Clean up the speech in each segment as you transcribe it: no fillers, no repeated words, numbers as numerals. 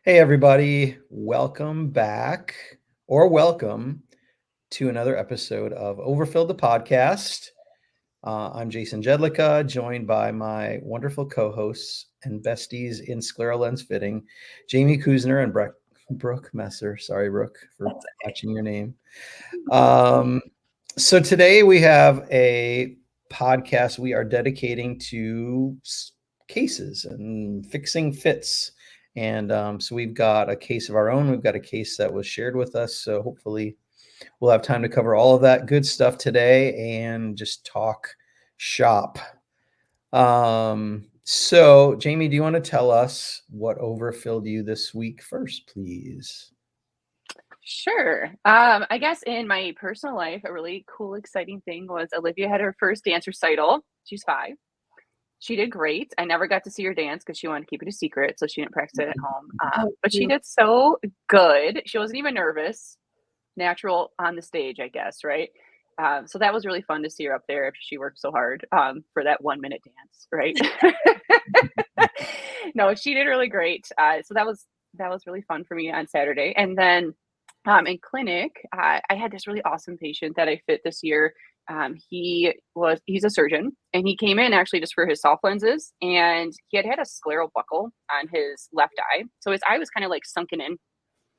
Hey, everybody. Welcome back or welcome to another episode of Overfilled the podcast. I'm Jason Jedlicka, joined by my wonderful co-hosts and besties in scleral lens fitting, Jamie Kuzner and Brooke Messer. Sorry, Brooke, for watching your name. So today we have a podcast we are dedicating to cases and fixing fits. And so we've got a case of our own. We've got a case that was shared with us. So hopefully we'll have time to cover all of that good stuff today and just talk shop. So Jamie, do you want to tell us what overfilled you this week first, please? Sure. I guess in my personal life, a really cool, exciting thing was Olivia had her first dance recital. She's 5. She did great. I never got to see her dance because she wanted to keep it a secret, so she didn't practice it at home. But she did so good. She wasn't even nervous. Natural on the stage, I guess, right? So that was really fun to see her up there after she worked so hard for that 1-minute dance, right? No, she did really great. So that was really fun for me on Saturday. And then in clinic, I had this really awesome patient that I fit this year. He's a surgeon, and he came in actually just for his soft lenses, and he had a scleral buckle on his left eye. So his eye was kind of like sunken in.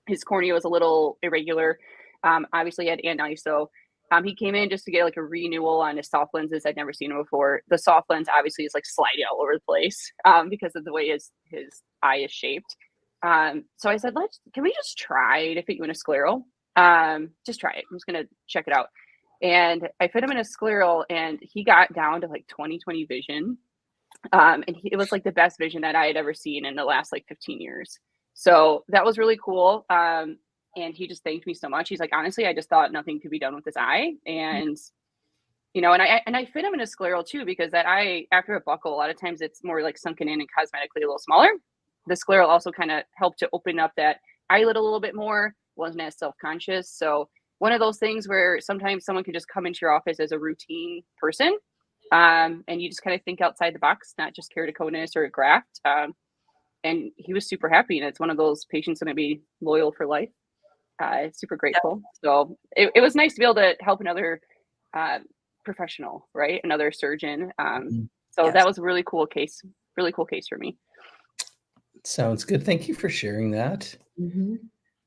His cornea was a little irregular. Obviously he had aniso. He came in just to get like a renewal on his soft lenses. I'd never seen him before. The soft lens obviously is like sliding all over the place because of the way his eye is shaped. So I said, can we just try to fit you in a scleral? Just try it. I'm just going to check it out. And I fit him in a scleral, and he got down to like 20/20 vision. It was like the best vision that I had ever seen in the last like 15 years. So that was really cool. And he just thanked me so much. He's like, honestly, I just thought nothing could be done with this eye. And and I fit him in a scleral too, because that eye, after a buckle, a lot of times it's more like sunken in and cosmetically a little smaller. The scleral also kind of helped to open up that eyelid a little bit more, wasn't as self-conscious. So one of those things where sometimes someone can just come into your office as a routine person, and you just kind of think outside the box, not just keratoconus or a graft. And he was super happy. And it's one of those patients going to be loyal for life. Super grateful. So it was nice to be able to help another professional, right? Another surgeon. So Yes. that was a really cool case for me. Sounds good. Thank you for sharing that. Mm-hmm.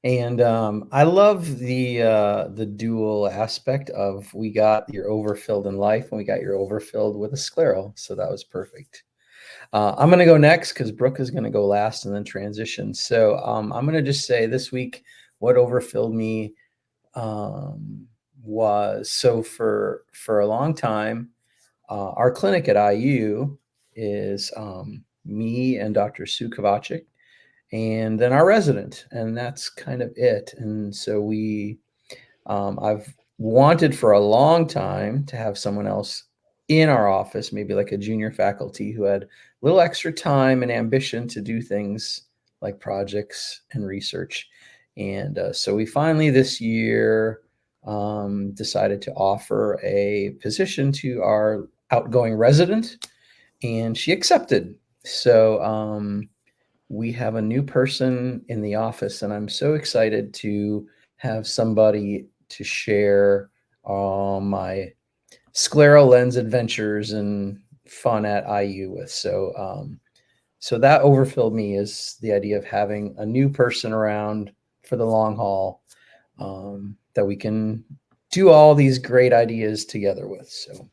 And I love the dual aspect of we got your overfilled in life and we got your overfilled with a scleral. So that was perfect. I'm going to go next because Brooke is going to go last and then transition. So I'm going to just say this week, what overfilled me was, so for a long time, our clinic at IU is me and Dr. Sue Kovacic, and then our resident, and that's kind of it. And so I've wanted for a long time to have someone else in our office, maybe like a junior faculty who had a little extra time and ambition to do things like projects and research. And so we finally this year decided to offer a position to our outgoing resident, and she accepted. So we have a new person in the office, and I'm so excited to have somebody to share my scleral lens adventures and fun at IU with. So that overfilled me, is the idea of having a new person around for the long haul that we can do all these great ideas together with. So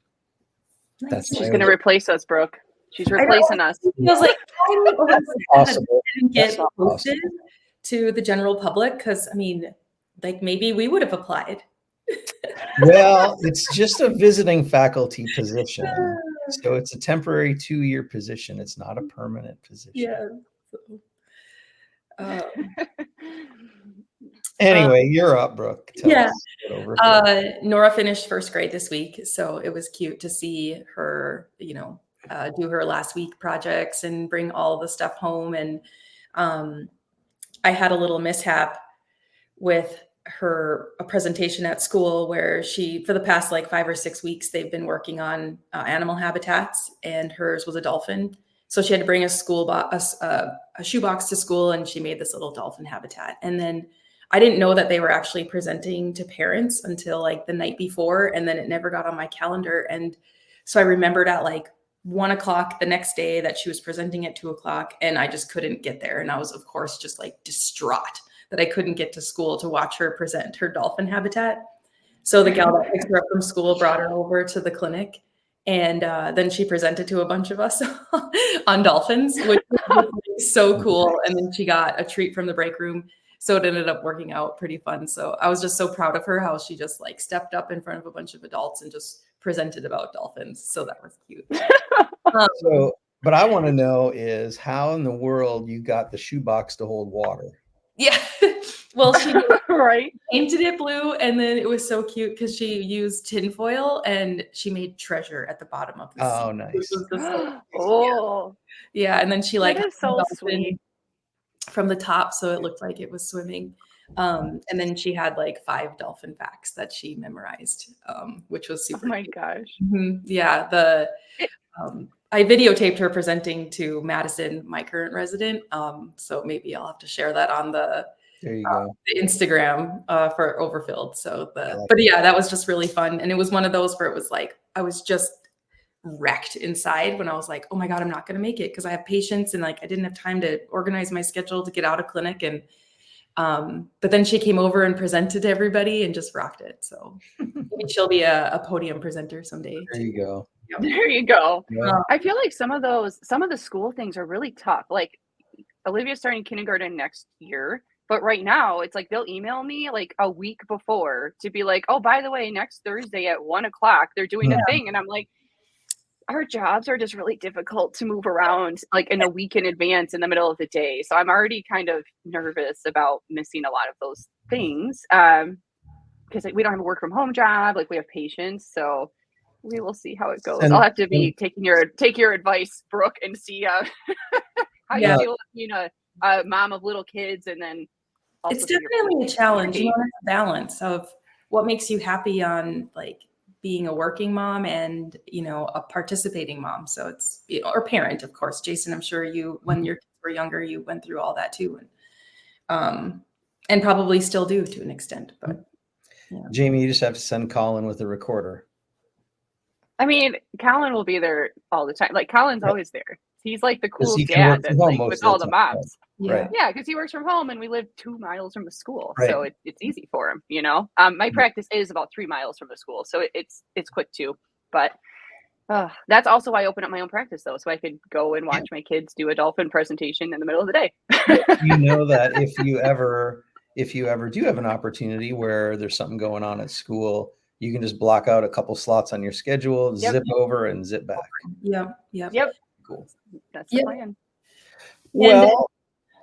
that's She's going to replace us, Brooke. She's replacing us. It feels like possible. didn't get posted to the general public, because I mean, like maybe we would have applied. Well, it's just a visiting faculty position. So it's a temporary 2-year position. It's not a permanent position. Yeah. Anyway, you're up, Brooke. Tell us Nora finished first grade this week, so it was cute to see her, do her last week projects and bring all the stuff home. And I had a little mishap with a presentation at school where for the past like 5 or 6 weeks, they've been working on animal habitats, and hers was a dolphin. So she had to bring a shoebox to school, and she made this little dolphin habitat. And then I didn't know that they were actually presenting to parents until like the night before, and then it never got on my calendar. And so I remembered at like 1:00 the next day that she was presenting at 2:00, and I just couldn't get there. And I was, of course, just like distraught that I couldn't get to school to watch her present her dolphin habitat. So the gal that picked her up from school brought her over to the clinic, and then she presented to a bunch of us on dolphins, which was so cool. And then she got a treat from the break room. So it ended up working out pretty fun. So I was just so proud of her, how she just like stepped up in front of a bunch of adults and just presented about dolphins. So that was cute. So, but I want to know is how in the world you got the shoebox to hold water? Yeah. Well, she right. painted it blue, and then it was so cute because she used tinfoil and she made treasure at the bottom of the sea. Oh, nice. Oh, yeah. And then she like that is so sweet from the top, so it looked like it was swimming. And then she had like 5 dolphin facts that she memorized, which was super. Oh my cute. gosh. Mm-hmm. Yeah. I videotaped her presenting to Madison, my current resident. So maybe I'll have to share that on the Instagram for Overfilled. So but yeah, that was just really fun. And it was one of those where it was like, I was just wrecked inside when I was like, oh my God, I'm not going to make it because I have patients and like I didn't have time to organize my schedule to get out of clinic. And but then she came over and presented to everybody and just rocked it. So maybe she'll be a podium presenter someday. There you go. Yep. There you go. Yeah. I feel like some of the school things are really tough. Like Olivia's starting kindergarten next year, but right now it's like they'll email me like a week before to be like, oh, by the way, next Thursday at 1:00 they're doing a thing. And I'm like, our jobs are just really difficult to move around like in a week in advance in the middle of the day. So I'm already kind of nervous about missing a lot of those things. Because we don't have a work from home job, like we have patients. So we will see how it goes. I'll have to be take your advice, Brooke, and see how you deal with being a mom of little kids, and then also it's definitely a challenge. You know, it's a balance of what makes you happy on like being a working mom and a participating mom. So it's or parent, of course. Jason, I'm sure you, when your kids were younger, you went through all that too, and probably still do to an extent. But yeah. Jamie, you just have to send Colin with a recorder. I mean, Colin will be there all the time. Like Colin's always there. He's like the cool he dad that's like with all the moms. Right. Yeah, because he works from home and we live 2 miles from the school. Right. So it's easy for him, My practice is about 3 miles from the school. So it's quick too. But that's also why I opened up my own practice though. So I could go and watch my kids do a dolphin presentation in the middle of the day. You know that if you ever do have an opportunity where there's something going on at school, you can just block out a couple slots on your schedule, zip over and zip back. Yep. Cool. That's the plan. Well,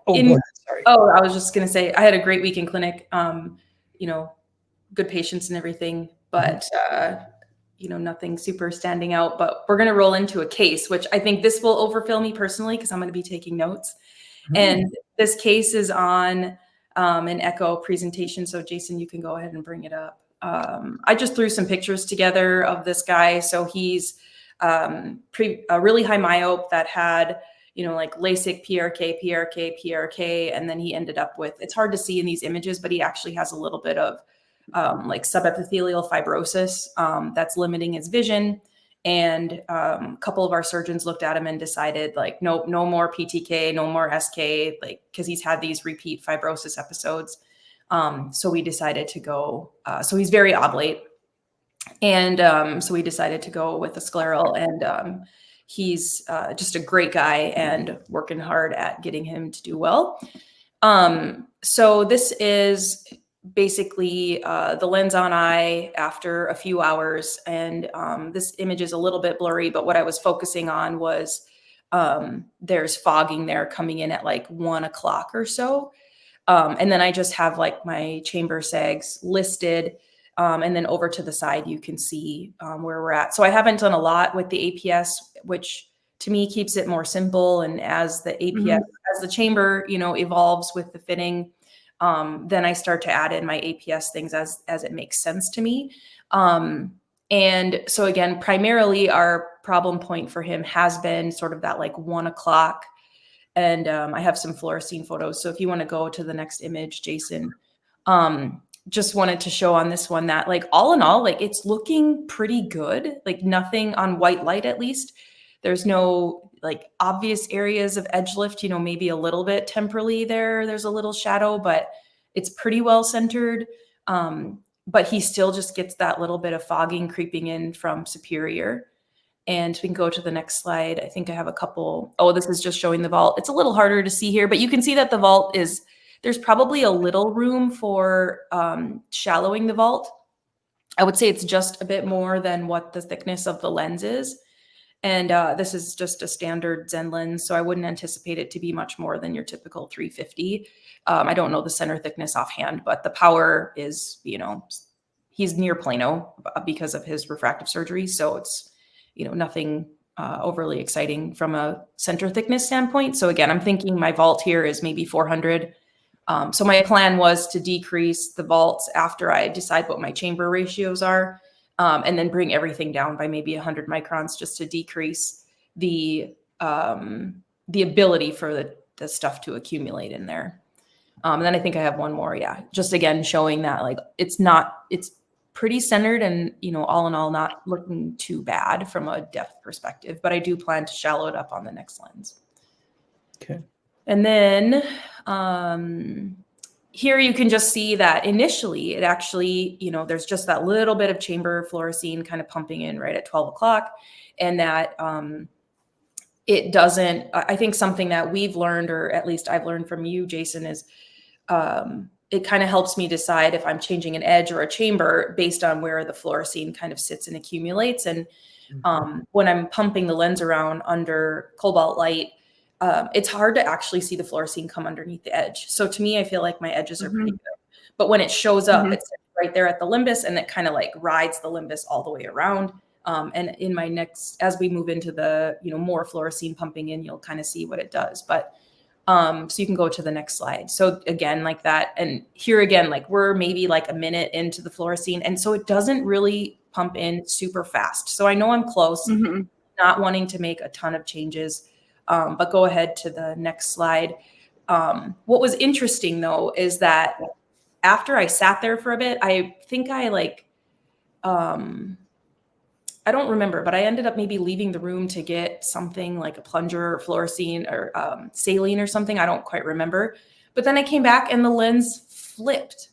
I was just going to say, I had a great week in clinic, good patients and everything, but, nothing super standing out, but we're going to roll into a case, which I think this will overfill me personally, because I'm going to be taking notes. And this case is on an echo presentation. So Jason, you can go ahead and bring it up. I just threw some pictures together of this guy. So he's a really high myope that had, like LASIK, PRK, and then he ended up with, it's hard to see in these images, but he actually has a little bit of like subepithelial fibrosis that's limiting his vision. And a couple of our surgeons looked at him and decided like, nope, no more PTK, no more SK, like, because he's had these repeat fibrosis episodes. So we decided to go, so he's very oblate. And so we decided to go with a scleral, and he's just a great guy and working hard at getting him to do well. So this is basically the lens on eye after a few hours. And this image is a little bit blurry, but what I was focusing on was there's fogging there coming in at like 1:00 or so. And then I just have like my chamber sags listed. And then over to the side, you can see where we're at. So I haven't done a lot with the APS, which to me keeps it more simple. And as the APS, as the chamber, evolves with the fitting, then I start to add in my APS things as it makes sense to me. And so again, primarily our problem point for him has been sort of that like 1 o'clock. And I have some fluorescein photos. So if you want to go to the next image, Jason, just wanted to show on this one that like all in all, like it's looking pretty good, like nothing on white light, at least. There's no like obvious areas of edge lift, you know, maybe a little bit temporally there. There's a little shadow, but it's pretty well centered. But he still just gets that little bit of fogging creeping in from superior. And we can go to the next slide. I think I have a couple. Oh, this is just showing the vault. It's a little harder to see here, but you can see that the vault is, there's probably a little room for shallowing the vault. I would say it's just a bit more than what the thickness of the lens is. And this is just a standard Zenlens, so I wouldn't anticipate it to be much more than your typical 350. I don't know the center thickness offhand, but the power is, you know, he's near Plano because of his refractive surgery. So it's, you know, nothing overly exciting from a center thickness standpoint. So again, I'm thinking my vault here is maybe 400. So my plan was to decrease the vaults after I decide what my chamber ratios are, and then bring everything down by maybe 100 microns just to decrease the ability for the stuff to accumulate in there. And then I think I have one more. Yeah. Just again, showing that like, it's pretty centered and, you know, all in all, not looking too bad from a depth perspective, but I do plan to shallow it up on the next lens. Okay. And then here you can just see that initially it actually, you know, there's just that little bit of chamber fluorescein kind of pumping in right at 12 o'clock. And that it doesn't, I think something that we've learned, or at least I've learned from you, Jason, is it kind of helps me decide if I'm changing an edge or a chamber based on where the fluorescein kind of sits and accumulates. And when I'm pumping the lens around under cobalt light, it's hard to actually see the fluorescein come underneath the edge. So to me, I feel like my edges are pretty good. But when it shows up, it's right there at the limbus, and it kind of like rides the limbus all the way around. And in my next, as we move into the, you know, more fluorescein pumping in, you'll kind of see what it does. But so you can go to the next slide. So again, like that. And here again, like we're maybe like a minute into the fluorescein. And so it doesn't really pump in super fast. So I know I'm close, not wanting to make a ton of changes. But go ahead to the next slide. What was interesting though, is that after I sat there for a bit, I think I like, I don't remember, but I ended up maybe leaving the room to get something like a plunger or fluorescein or saline or something. I don't quite remember. But then I came back and the lens flipped.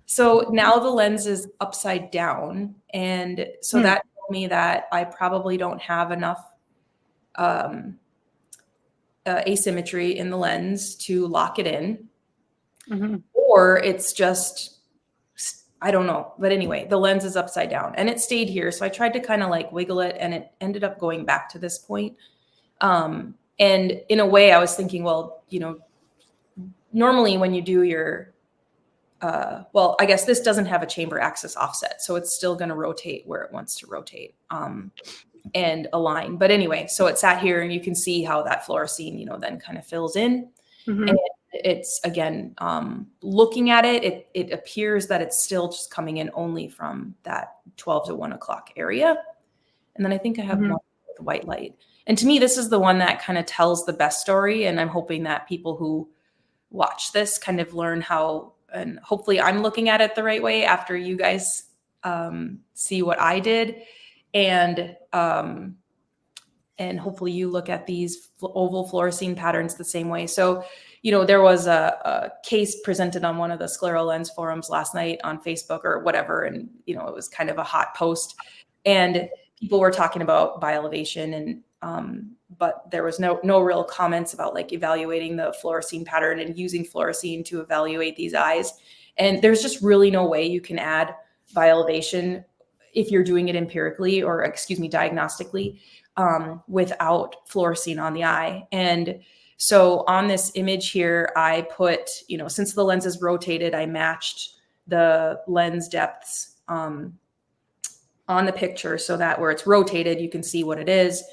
So now the lens is upside down. And so that told me that I probably don't have enough asymmetry in the lens to lock it in. Or it's just, I don't know. But anyway, the lens is upside down and it stayed here. So I tried to kind of like wiggle it and it ended up going back to this point. And in a way I was thinking, well, you know, normally when you do your, well, I guess this doesn't have a chamber axis offset. So it's still going to rotate where it wants to rotate and align. But anyway, so it sat here and you can see how that fluorescein, you know, then kind of fills in. And it's again, looking at it, it appears that it's still just coming in only from that 12 to 1 o'clock area. And then I think I have one with white light. And to me, this is the one that kind of tells the best story. And I'm hoping that people who watch this kind of learn how, and hopefully I'm looking at it the right way after you guys see what I did. And hopefully you look at these oval fluorescein patterns the same way. So, you know, there was a case presented on one of the scleral lens forums last night on Facebook or whatever. And, you know, it was kind of a hot post and people were talking about bielevation and, but there was no real comments about like evaluating the fluorescein pattern and using fluorescein to evaluate these eyes. And there's just really no way you can add bielevation if you're doing it empirically or diagnostically, without fluorescein on the eye. And so on this image here, I put, you know, since the lens is rotated, I matched the lens depths on the picture so that where it's rotated, you can see what it is.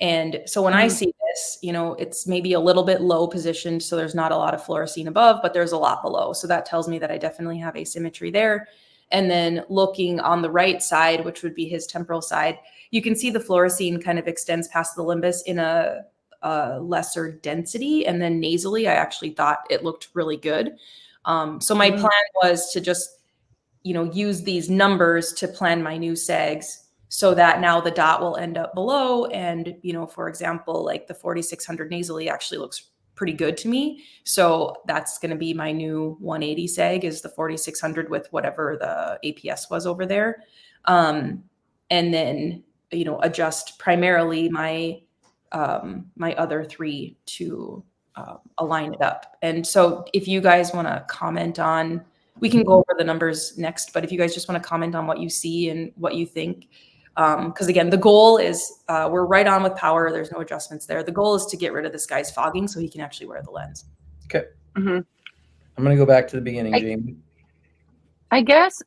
And so when I see this, you know, it's maybe a little bit low positioned. So there's not a lot of fluorescein above, but there's a lot below. So that tells me that I definitely have asymmetry there. And then looking on the right side, which would be his temporal side, you can see the fluorescein kind of extends past the limbus in a lesser density. And then nasally, I actually thought it looked really good. So my plan was to just, use these numbers to plan my new segs so that now the dot will end up below. And, for example, like the 4600 nasally actually looks pretty good to me. So that's going to be my new 180 seg, is the 4600 with whatever the APS was over there. And then, adjust primarily my other three to align it up. And so if you guys want to comment on, we can go over the numbers next, but if you guys just want to comment on what you see and what you think, because again, the goal is we're right on with power. There's no adjustments there. The goal is to get rid of this guy's fogging so he can actually wear the lens. Okay. I'm going to go back to the beginning, Jamie. I guess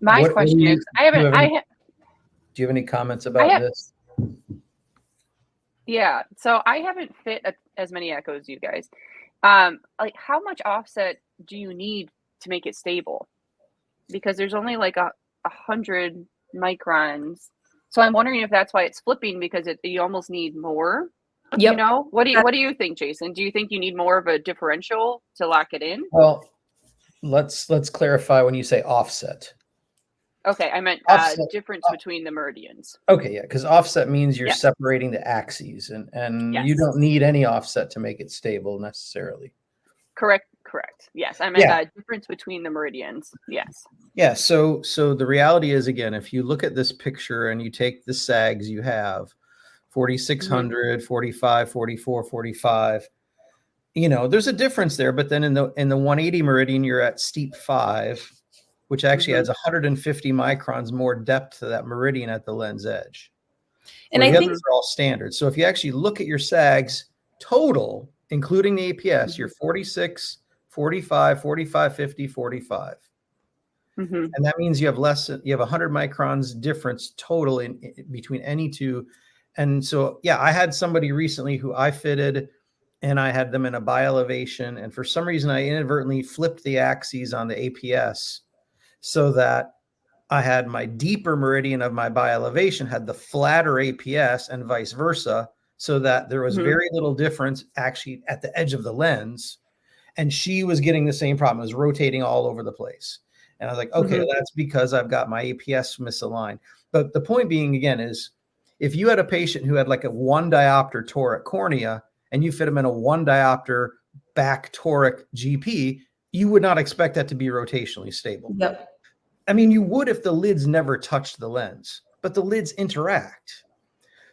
my question is, do you have any comments about this? Yeah. So I haven't fit as many echoes as you guys. Like, how much offset do you need to make it stable? Because there's only like 100 microns. So I'm wondering if that's why it's flipping, because you almost need more. Yep. What do you think, Jason? Do you think you need more of a differential to lock it in? Well, let's clarify when you say offset. Okay, I meant difference between the meridians. Okay, yeah, because offset means you're separating the axes, and you don't need any offset to make it stable necessarily. Correct. Yes, I meant difference between the meridians. Yes. Yeah. So the reality is, again, if you look at this picture and you take the sags you have, 4600, 45, 44, 45. There's a difference there, but then in the 180 meridian, you're at steep 5. Which actually adds 150 microns more depth to that meridian at the lens edge. And I think are all standard. So if you actually look at your sags total, including the APS, you're 46, 45, 45, 50, 45. And that means you have 100 microns difference total in between any two. And so, I had somebody recently who I fitted, and I had them in a bi-elevation. And for some reason, I inadvertently flipped the axes on the APS, so that I had my deeper meridian of my bi-elevation had the flatter APS and vice versa, so that there was very little difference actually at the edge of the lens. And she was getting the same problem. It was rotating all over the place. And I was like, okay, that's because I've got my APS misaligned. But the point being, again, is if you had a patient who had like a 1 diopter toric cornea and you fit them in a 1 diopter back toric GP, you would not expect that to be rotationally stable. Yep. I mean, you would if the lids never touched the lens, but the lids interact.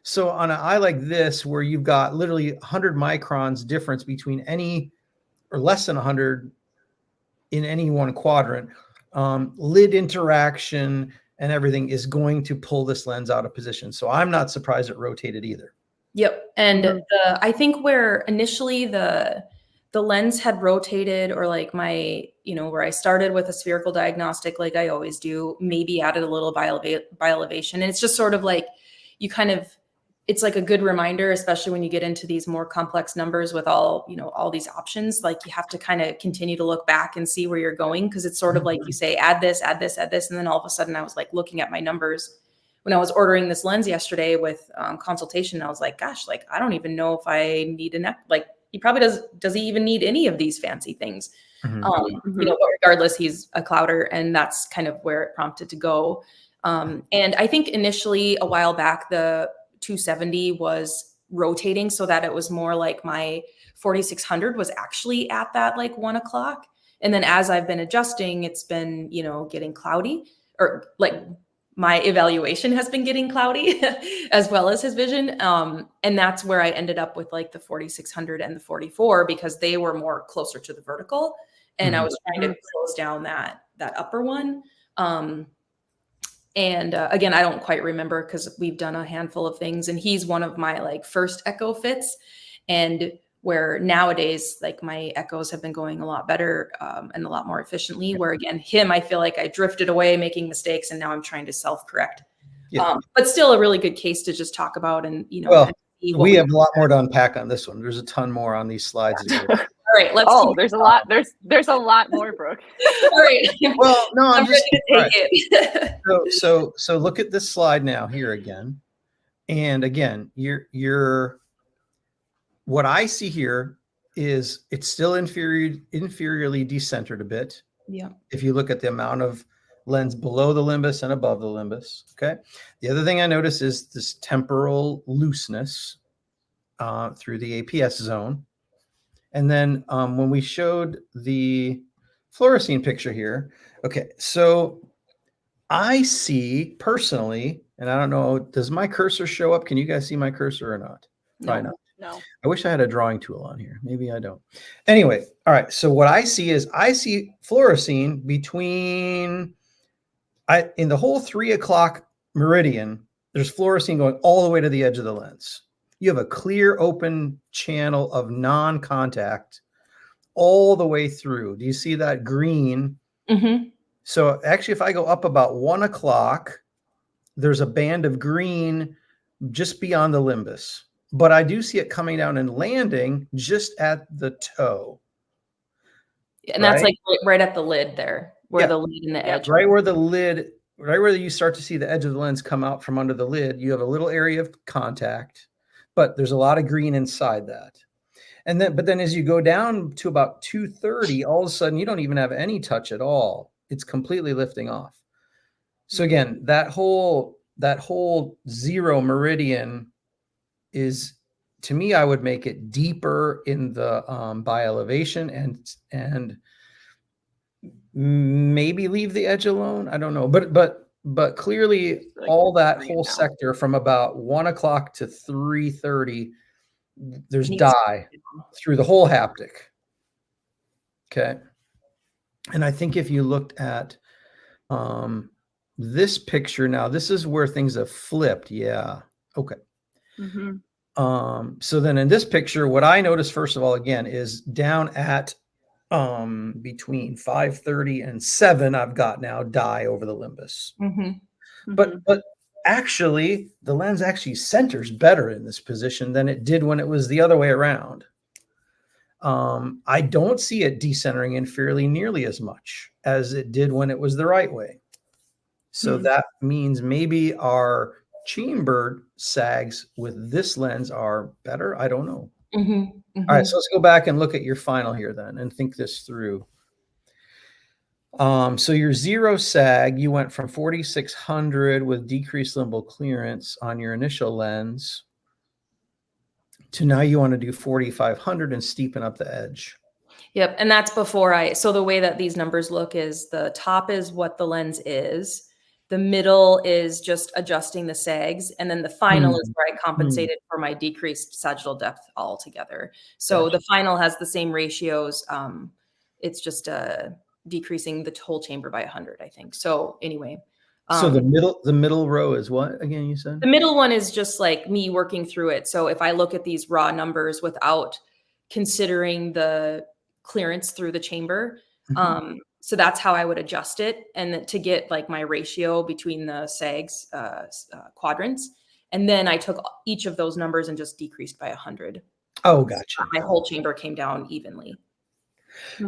So on an eye like this, where you've got literally 100 microns difference between any, or less than 100 in any one quadrant, lid interaction and everything is going to pull this lens out of position. So I'm not surprised it rotated either. Yep. And I think where initially the lens had rotated, or like my, where I started with a spherical diagnostic, like I always do, maybe added a little bi-elevation. And it's just sort of like, it's like a good reminder, especially when you get into these more complex numbers with all these options, like you have to kind of continue to look back and see where you're going. Cause it's sort of like you say, add this. And then all of a sudden I was like looking at my numbers when I was ordering this lens yesterday with consultation. I was like, gosh, like, I don't even know if I need he probably does he even need any of these fancy things? But regardless, he's a clouder, and that's kind of where it prompted to go. And I think initially a while back, the 270 was rotating so that it was more like my 4600 was actually at that like 1 o'clock. And then as I've been adjusting, it's been, getting cloudy, or like my evaluation has been getting cloudy as well as his vision. And that's where I ended up with like the 4600 and the 44, because they were more closer to the vertical. And I was trying to close down that upper one. And again, I don't quite remember, because we've done a handful of things, and he's one of my like first echo fits. And where nowadays, like my echoes have been going a lot better and a lot more efficiently, where again, I feel like I drifted away making mistakes, and now I'm trying to self-correct. But still a really good case to just talk about. And, we have a lot more to unpack on this one. There's a ton more on these slides. right, let's Oh, keep there's a lot. There's a lot more, Brooke. all right. Well, no, I'm just ready to take it. so look at this slide now here again. And again, you're what I see here is it's still inferiorly decentered a bit. Yeah. If you look at the amount of lens below the limbus and above the limbus. Okay. The other thing I notice is this temporal looseness through the APS zone. And then when we showed the fluorescein picture here, okay, so I see personally, and I don't know, does my cursor show up? Can you guys see my cursor or not? Probably not. No. I wish I had a drawing tool on here. Maybe I don't. Anyway, all right. So what I see is I see fluorescein between in the whole 3 o'clock meridian. There's fluorescein going all the way to the edge of the lens. You have a clear open channel of non-contact all the way through. Do you see that green? Mm-hmm. So actually, if I go up about 1 o'clock, there's a band of green just beyond the limbus. But I do see it coming down and landing just at the toe. And that's like right at the lid there, where the lid and the edge. Right where the lid, right where you start to see the edge of the lens come out from under the lid, you have a little area of contact, but there's a lot of green inside that. And then, but then as you go down to about 2:30, all of a sudden you don't even have any touch at all. It's completely lifting off. So again, that whole zero meridian is, to me, I would make it deeper in the by elevation and maybe leave the edge alone. I don't know, but clearly like all that whole now. sector from about 1 o'clock to 3:30, there's dye through the whole haptic. Okay. And I think if you looked at this picture now, this is where things have flipped. Yeah. Okay. Mm-hmm. So then in this picture, what I noticed, first of all, again, is down at between 5:30 and 7, I've got now dye over the limbus. Mm-hmm. But actually, the lens actually centers better in this position than it did when it was the other way around. I don't see it decentering in fairly nearly as much as it did when it was the right way. So that means maybe our chamber sags with this lens are better. I don't know. Mm-hmm. Mm-hmm. All right, so let's go back and look at your final here then and think this through. So your zero sag, you went from 4,600 with decreased limbal clearance on your initial lens to now you want to do 4,500 and steepen up the edge. Yep. And that's before so the way that these numbers look is the top is what the lens is. The middle is just adjusting the sags. And then the final is where I compensated for my decreased sagittal depth altogether. So the final has the same ratios. It's just decreasing the whole chamber by 100, I think. So anyway. So the middle row is what again, you said? The middle one is just like me working through it. So if I look at these raw numbers without considering the clearance through the chamber, so that's how I would adjust it, and to get like my ratio between the sags quadrants. And then I took each of those numbers and just decreased by 100. Oh, gotcha. My whole chamber came down evenly.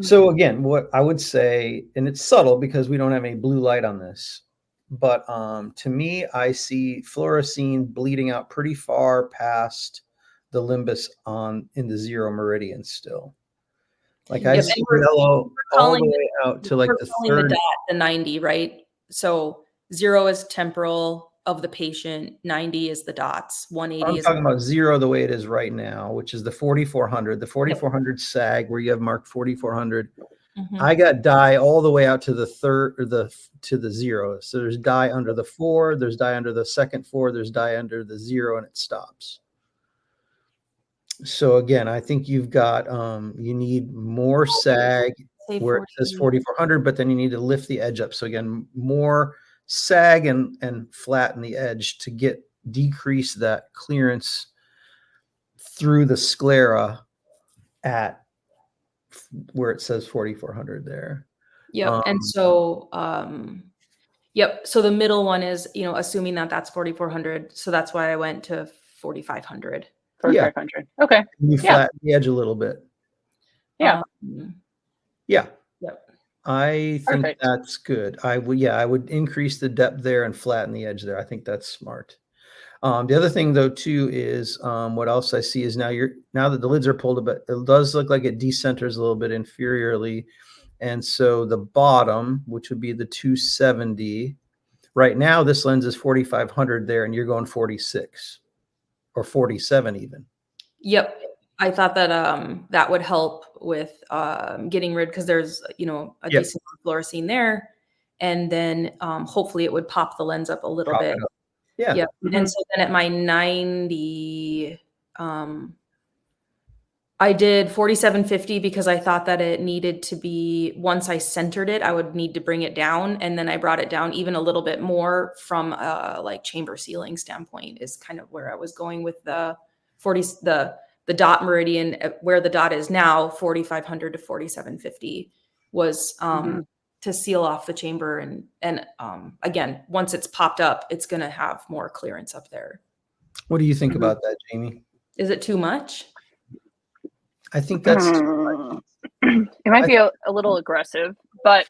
So again, what I would say, and it's subtle because we don't have any blue light on this, but to me, I see fluorescein bleeding out pretty far past the limbus in the zero meridian still. Like I see yellow all the way out to like the third. The dot, the 90, right? So 0 is temporal of the patient, 90 is the dots, 180 I'm talking about 0 the way it is right now, which is the 4,400. The 4,400 sag where you have marked 4,400. I got dye all the way out to the third, or to the 0. So there's dye under the 4, there's dye under the second 4, there's dye under the 0, and it stops. So again, I think you've got you need more sag where it says 4,400, but then you need to lift the edge up. So again, more sag and flatten the edge to decrease that clearance through the sclera at where it says 4,400 there. Yep. And so yep. So the middle one is, assuming that that's 4,400. So that's why I went to 4,500. 4,500. Okay. You flatten the edge a little bit. Yeah. Yeah. Yep. I think Perfect. that's good. I would increase the depth there and flatten the edge there. I think that's smart. The other thing though too is what else I see is now that the lids are pulled a bit, it does look like it decenters a little bit inferiorly. And so the bottom, which would be the 270, right now this lens is 4,500 there, and you're going 46 or 47 even. Yep. I thought that that would help with getting rid, because there's a Yep. decent fluorescein there, and then hopefully it would pop the lens up a little Pop bit. it up. Yeah. Yep. And so then at my 90, I did 4750 because I thought that it needed to be, once I centered it, I would need to bring it down. And then I brought it down even a little bit more from a like chamber sealing standpoint is kind of where I was going with the 40, the dot meridian, where the dot is now, 4,500 to 4,750 was to seal off the chamber. And again, once it's popped up, it's going to have more clearance up there. What do you think about that, Jamie? Is it too much? I think that's it might be a little aggressive, but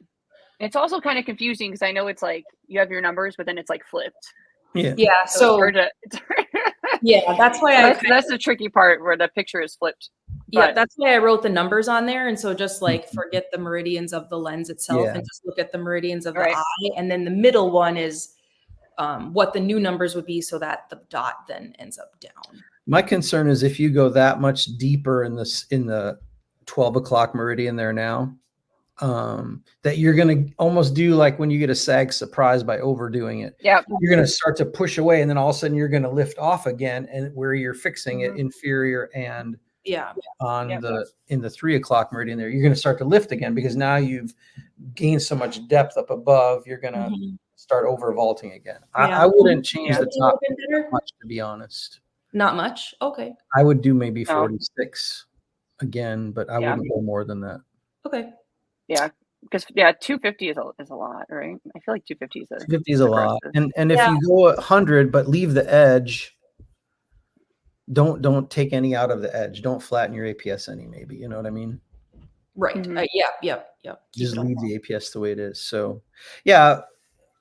it's also kind of confusing because I know it's like you have your numbers, but then it's like flipped. Yeah. So yeah, that's why that's the tricky part where the picture is flipped. Yeah, that's why I wrote the numbers on there. And so just like forget the meridians of the lens itself and just look at the meridians of the eye. And then the middle one is what the new numbers would be, so that the dot then ends up down. My concern is if you go that much deeper in the 12 o'clock meridian there now, that you're going to almost do like when you get a sag surprise by overdoing it. Yeah. You're going to start to push away, and then all of a sudden you're going to lift off again, and where you're fixing it inferior and in the 3 o'clock meridian there, you're going to start to lift again because now you've gained so much depth up above, you're going to start over vaulting again. I wouldn't change the top much, to be honest. Not much. Okay. I would do maybe 46 again, but I wouldn't go more than that. Okay. Yeah, because 250 is a lot, right? I feel like 250 is a lot. And if you go 100 but leave the edge, don't take any out of the edge. Don't flatten your APS any, maybe. You know what I mean? Right. Yep. Just leave the APS the way it is. So, yeah.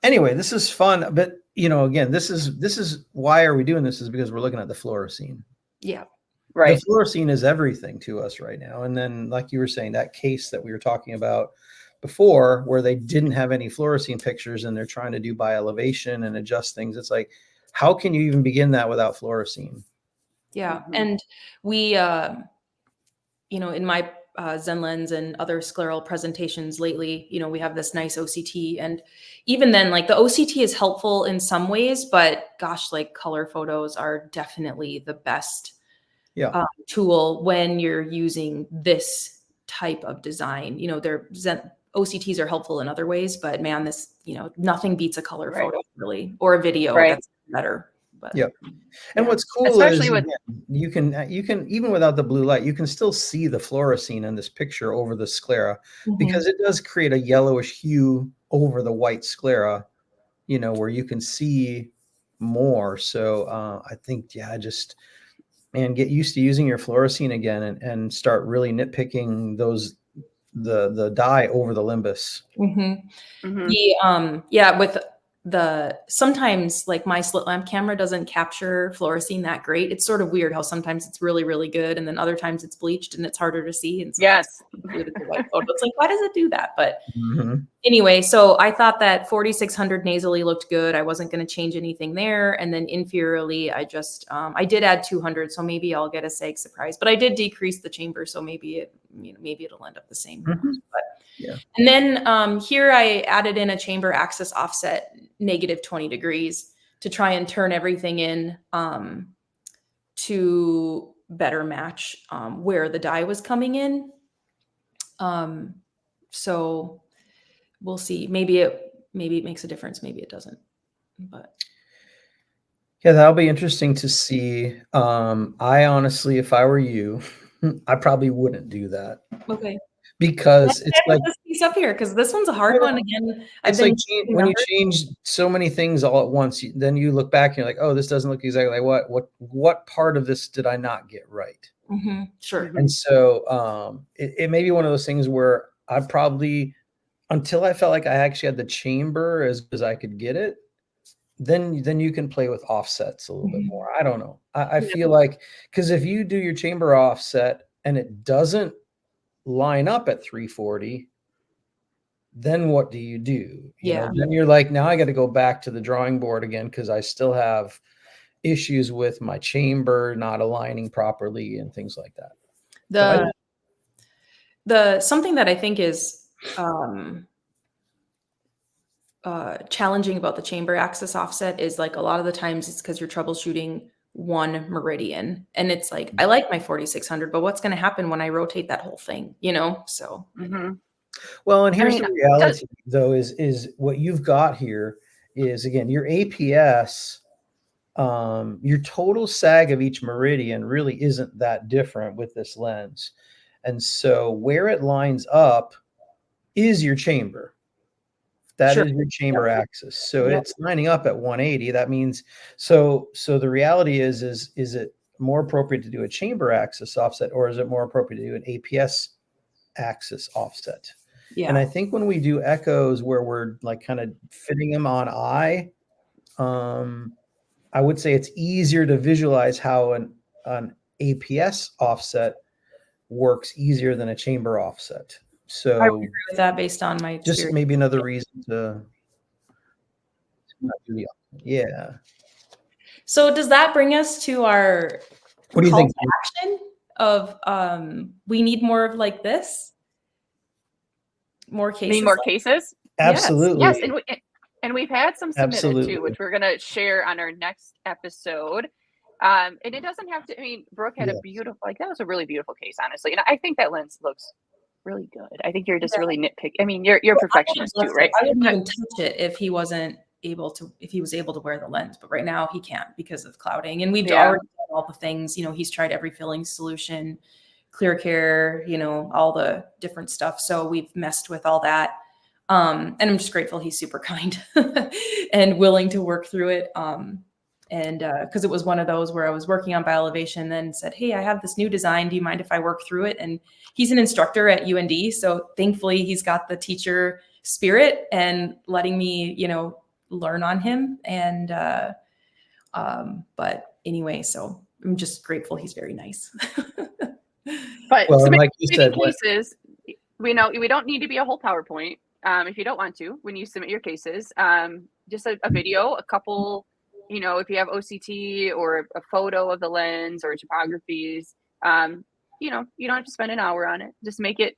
Anyway, this is fun, but again, this is why are we doing this? Is because we're looking at the fluorescein. Yeah. Right. The fluorescein is everything to us right now. And then, like you were saying, that case that we were talking about before, where they didn't have any fluorescein pictures and they're trying to do by elevation and adjust things. It's like, how can you even begin that without fluorescein? Yeah. And we, in my Zenlens and other scleral presentations lately, we have this nice OCT, and even then, like the OCT is helpful in some ways, but gosh, like color photos are definitely the best tool when you're using this type of design. OCTs are helpful in other ways, but man, this, nothing beats a color photo really, or a video that's better. But and what's cool especially is you can even without the blue light, you can still see the fluorescein in this picture over the sclera, because it does create a yellowish hue over the white sclera, where you can see more. So I think just get used to using your fluorescein again and start really nitpicking the dye over the limbus. With sometimes like my slit lamp camera doesn't capture fluorescein that great. It's sort of weird how sometimes it's really, really good, and then other times it's bleached and it's harder to see. And so it's like, why does it do that? But anyway, so I thought that 4600 nasally looked good. I wasn't going to change anything there. And then inferiorly, I just I did add 200, so maybe I'll get a sag surprise. But I did decrease the chamber, so maybe it'll end up the same. And then here I added in a chamber axis offset -20 degrees to try and turn everything in to better match where the dye was coming in. So we'll see. Maybe it makes a difference. Maybe it doesn't. But that'll be interesting to see. I honestly, if I were you, I probably wouldn't do that. Okay. Because it's like this piece up here, because this one's a hard one again. It's like when you change so many things all at once, then you look back and you're like, oh, this doesn't look exactly like what part of this did I not get right? Sure. And so it may be one of those things where I probably, until I felt like I actually had the chamber as I could get it, then you can play with offsets a little bit more. I don't know. I feel like, because if you do your chamber offset and it doesn't line up at 340, then what do? You know, then you're like, now I got to go back to the drawing board again, because I still have issues with my chamber not aligning properly and things like that. The something that I think is challenging about the chamber axis offset is like a lot of the times it's because you're troubleshooting one meridian, and it's like, I like my 4600, but what's going to happen when I rotate that whole thing, you know? So well, and here's the reality though, is what you've got here is, again, your APS, your total sag of each meridian really isn't that different with this lens. And so where it lines up is your chamber. That is your chamber axis. So it's lining up at 180. That means, so the reality is it more appropriate to do a chamber axis offset, or is it more appropriate to do an APS axis offset? And I think when we do echoes where we're like kind of fitting them on eye, I would say it's easier to visualize how an APS offset works easier than a chamber offset. So I would agree with that based on my experience. Just maybe another reason to not do the offset. Yeah. So does that bring us to our What do you think? action of we need more of like this? More cases? Need more cases? Absolutely. Yes. And we've had some submitted too, which we're going to share on our next episode. And it doesn't have to, I mean, Brooke had a beautiful, like, that was a really beautiful case, honestly. And I think that lens looks really good. I think you're just really nitpicky. I mean, you're a perfectionist too, right? I wouldn't even touch it if he wasn't able to, if he was able to wear the lens, but right now he can't because of clouding. And we've already done all the things, you know, he's tried every filling solution, clear care, you know, all the different stuff. So we've messed with all that. And I'm just grateful he's super kind and willing to work through it. And because it was one of those where I was working on Biolevation, then said, hey, I have this new design. Do you mind if I work through it? And he's an instructor at UND. So thankfully he's got the teacher spirit and letting me, you know, learn on him. And, but anyway, so I'm just grateful he's very nice. But like you said, cases, we know we don't need to be a whole PowerPoint. If you don't want to, when you submit your cases, just a video, a couple, you know, if you have OCT or a photo of the lens or topographies, you know, you don't have to spend an hour on it. Just make it,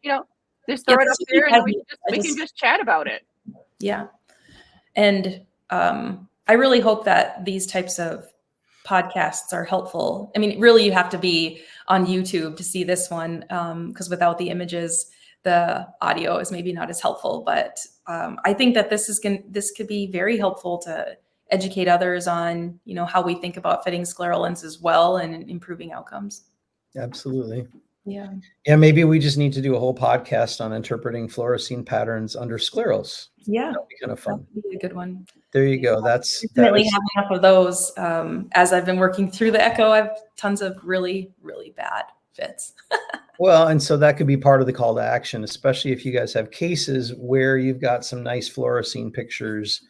you know, just throw it up there and we can just chat about it. Yeah. And I really hope that these types of podcasts are helpful. I mean, really, you have to be on YouTube to see this one, because without the images, the audio is maybe not as helpful. But I think that this could be very helpful to educate others on, you know, how we think about fitting scleral lenses well and improving outcomes. Absolutely. Yeah. Yeah. Maybe we just need to do a whole podcast on interpreting fluorescein patterns under sclerals. Yeah. That'd be kind of fun. That'd be a good one. There you go. That's definitely have enough of those. As I've been working through the Echo, I have tons of really, really bad fits. Well, and so that could be part of the call to action, especially if you guys have cases where you've got some nice fluorescein pictures,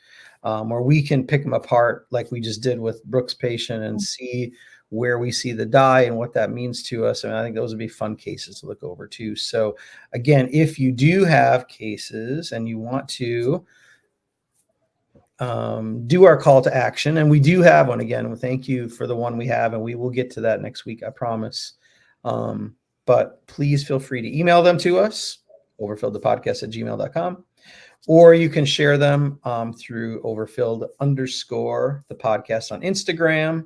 where we can pick them apart like we just did with Brooke's patient and see where we see the dye and what that means to us. And I think those would be fun cases to look over too. So again, if you do have cases and you want to do our call to action, and we do have one, again, thank you for the one we have, and we will get to that next week, I promise. But please feel free to email them to us, overfilledthepodcast@gmail.com, or you can share them through overfilled_the podcast on Instagram,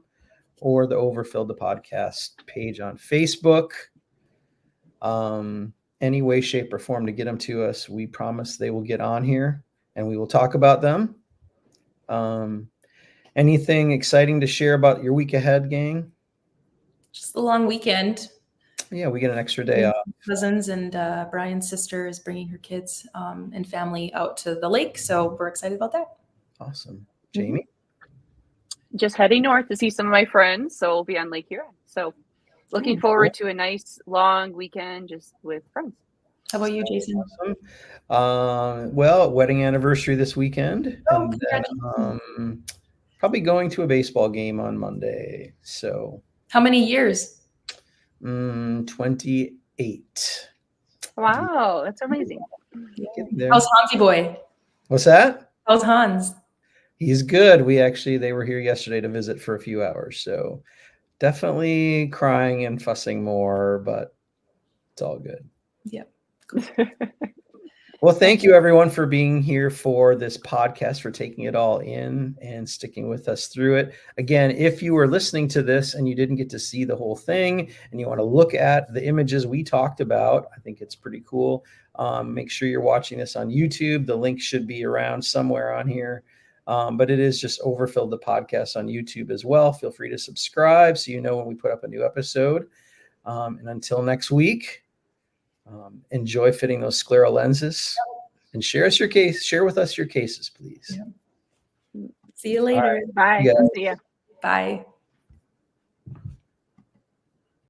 or the Overfilled the Podcast page on Facebook. Any way, shape, or form to get them to us, we promise they will get on here and we will talk about them. Anything exciting to share about your week ahead, gang? Just a long weekend. Yeah, we get an extra day off. Cousins and Brian's sister is bringing her kids and family out to the lake, so we're excited about that. Awesome. Jamie? Just heading north to see some of my friends, so we'll be on Lake Huron. So looking forward to a nice long weekend just with friends. How about you, Jason? Awesome. Well, wedding anniversary this weekend, Oh, and then probably going to a baseball game on Monday. So how many years? 28. Wow, that's amazing. Getting there. How's Hansy boy? What's that? How's Hans? He's good. They were here yesterday to visit for a few hours. So definitely crying and fussing more, but it's all good. Yep. Well, thank you everyone for being here for this podcast, for taking it all in and sticking with us through it. Again, if you were listening to this and you didn't get to see the whole thing and you want to look at the images we talked about, I think it's pretty cool. Make sure you're watching this on YouTube. The link should be around somewhere on here. But it is just Overfilled the podcast on YouTube as well. Feel free to subscribe so you know when we put up a new episode. And until next week, enjoy fitting those scleral lenses and share with us your cases, please. See you later. Bye. Yeah. See ya. Bye.